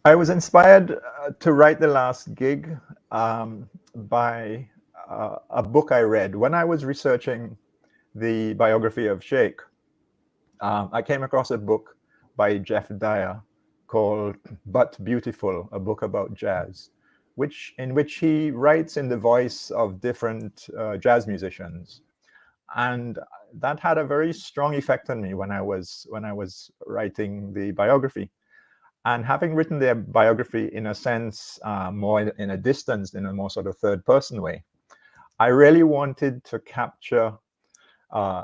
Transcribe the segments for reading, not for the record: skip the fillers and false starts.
I was inspired to write The Last Gig by a book I read. When I was researching the biography of Sheikh, I came across a book by Jeff Dyer called But Beautiful, a book about jazz, in which he writes in the voice of different jazz musicians. And that had a very strong effect on me when I was writing the biography. And having written their biography in a sense, more in a distance, in a more sort of third person way, I really wanted to capture uh,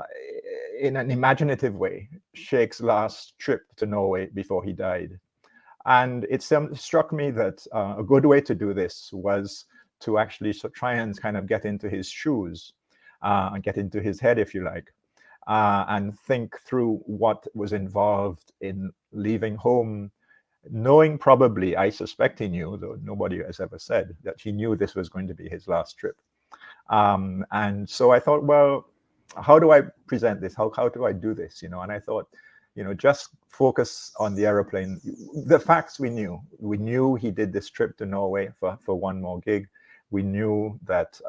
in an imaginative way Sheikh's last trip to Norway before he died. And it struck me that a good way to do this was to actually try and kind of get into his shoes, and get into his head, if you like, and think through what was involved in leaving home, knowing probably, I suspect he knew, though nobody has ever said, that he knew this was going to be his last trip. And so I thought, well, how do I present this? How do I do this? And I thought, just focus on the aeroplane. The facts we knew. We knew he did this trip to Norway for one more gig. We know that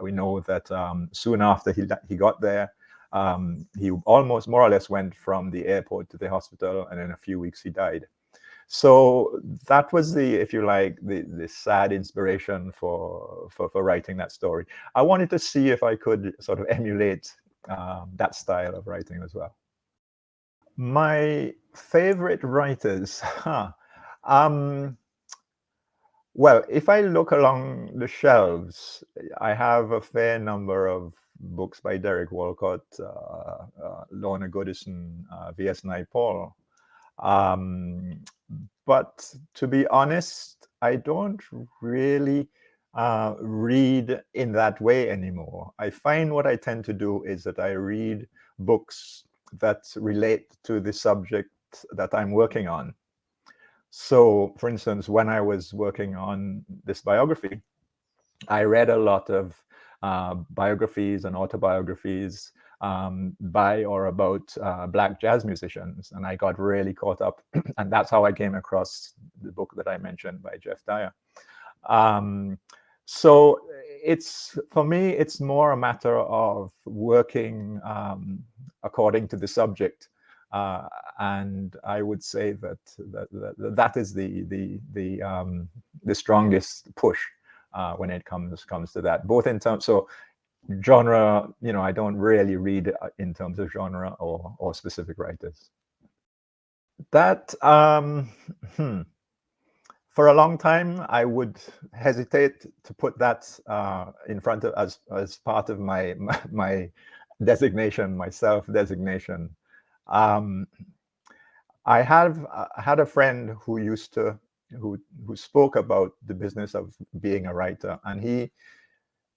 soon after he got there, he almost more or less went from the airport to the hospital, and in a few weeks he died. So that was if you like, the sad inspiration for writing that story. I wanted to see if I could sort of emulate that style of writing as well. My favorite writers, huh? Um, well, if I look along the shelves, I have a fair number of books by Derek Walcott, Lorna Goodison, V.S. Naipaul. Um, but to be honest, I don't really read in that way anymore. I find what I tend to do is that I read books that relate to the subject that I'm working on. So, for instance, when I was working on this biography, I read a lot of biographies and autobiographies by or about Black jazz musicians, and I got really caught up. And that's how I came across the book that I mentioned by Jeff Dyer. Um, so for me, it's more a matter of working according to the subject. And I would say that is the strongest push when it comes to that, both in terms so genre. I don't really read in terms of genre or specific writers. That hmm, for a long time, I would hesitate to put that in front of as part of my designation, my self designation. Um, I have had a friend who used to who spoke about the business of being a writer, and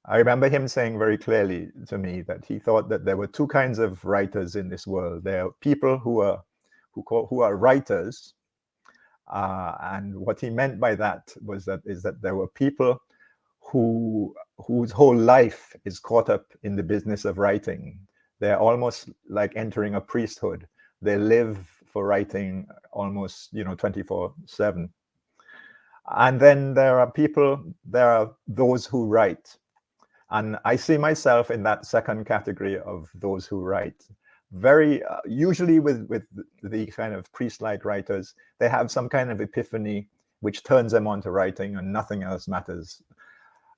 I remember him saying very clearly to me that he thought that there were two kinds of writers in this world. There are people who are writers, and what he meant by that is that there were people whose whole life is caught up in the business of writing. They're almost like entering a priesthood. They live for writing almost 24/7. And then there are those who write. And I see myself in that second category of those who write. Very usually with the kind of priest-like writers, they have some kind of epiphany which turns them on to writing, and nothing else matters.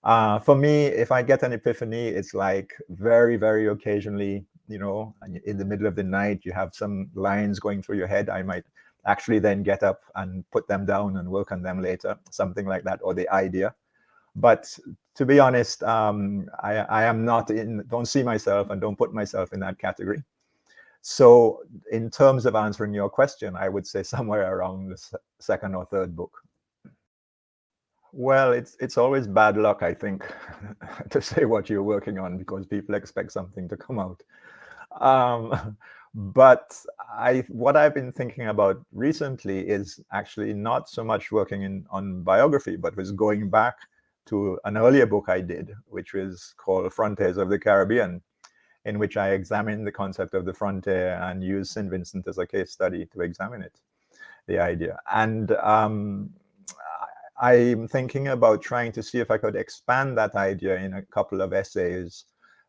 For me, if I get an epiphany, it's like very, very occasionally, in the middle of the night, you have some lines going through your head. I might actually then get up and put them down and work on them later, something like that, or the idea. But to be honest, I am not don't see myself and don't put myself in that category. So in terms of answering your question, I would say somewhere around the second or third book. Well, it's always bad luck, I think, to say what you're working on, because people expect something to come out. But what I've been thinking about recently is actually not so much working on biography, but was going back to an earlier book I did, which was called Frontiers of the Caribbean, in which I examined the concept of the frontier and used St. Vincent as a case study to examine it, the idea. And I'm thinking about trying to see if I could expand that idea in a couple of essays.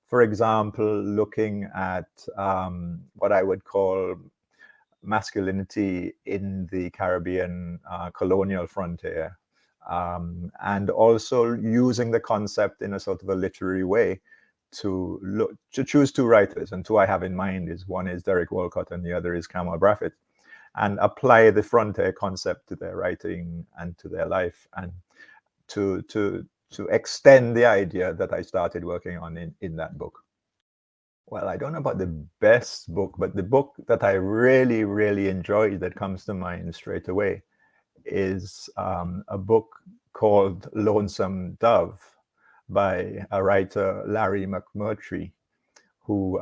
For example, looking at what I would call masculinity in the Caribbean colonial frontier, and also using the concept in a sort of a literary way to choose two writers, and two I have in mind is one is Derek Walcott and the other is Kamal Braffett, and apply the frontier concept to their writing and to their life, and to extend the idea that I started working on in that book. Well, I don't know about the best book, but the book that I really, really enjoyed that comes to mind straight away is a book called Lonesome Dove by a writer, Larry McMurtry, who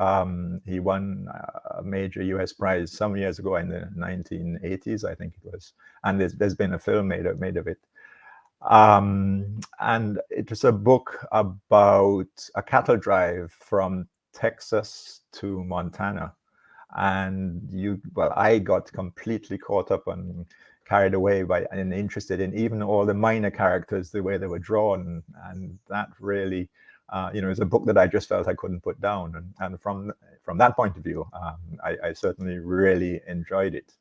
he won a major US prize some years ago in the 1980s, I think it was. And there's been a film made of it. And it was a book about a cattle drive from Texas to Montana. And I got completely caught up and carried away by and interested in even all the minor characters, the way they were drawn, and that really, is a book that I just felt I couldn't put down. And from that point of view, I certainly really enjoyed it.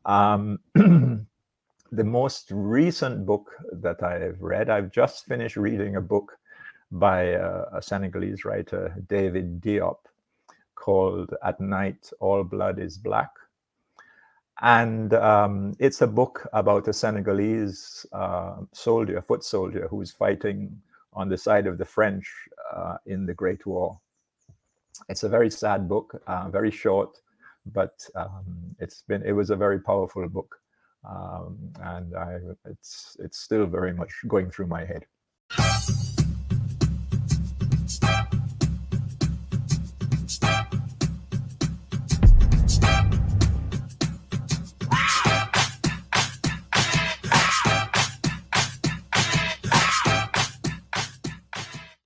The most recent book that I've read, I've just finished reading a book by a Senegalese writer, David Diop, called At Night All Blood is Black. And it's a book about a Senegalese soldier, foot soldier, who's fighting on the side of the French in the Great War. It's a very sad book, very short, but it was a very powerful book. And it's still very much going through my head.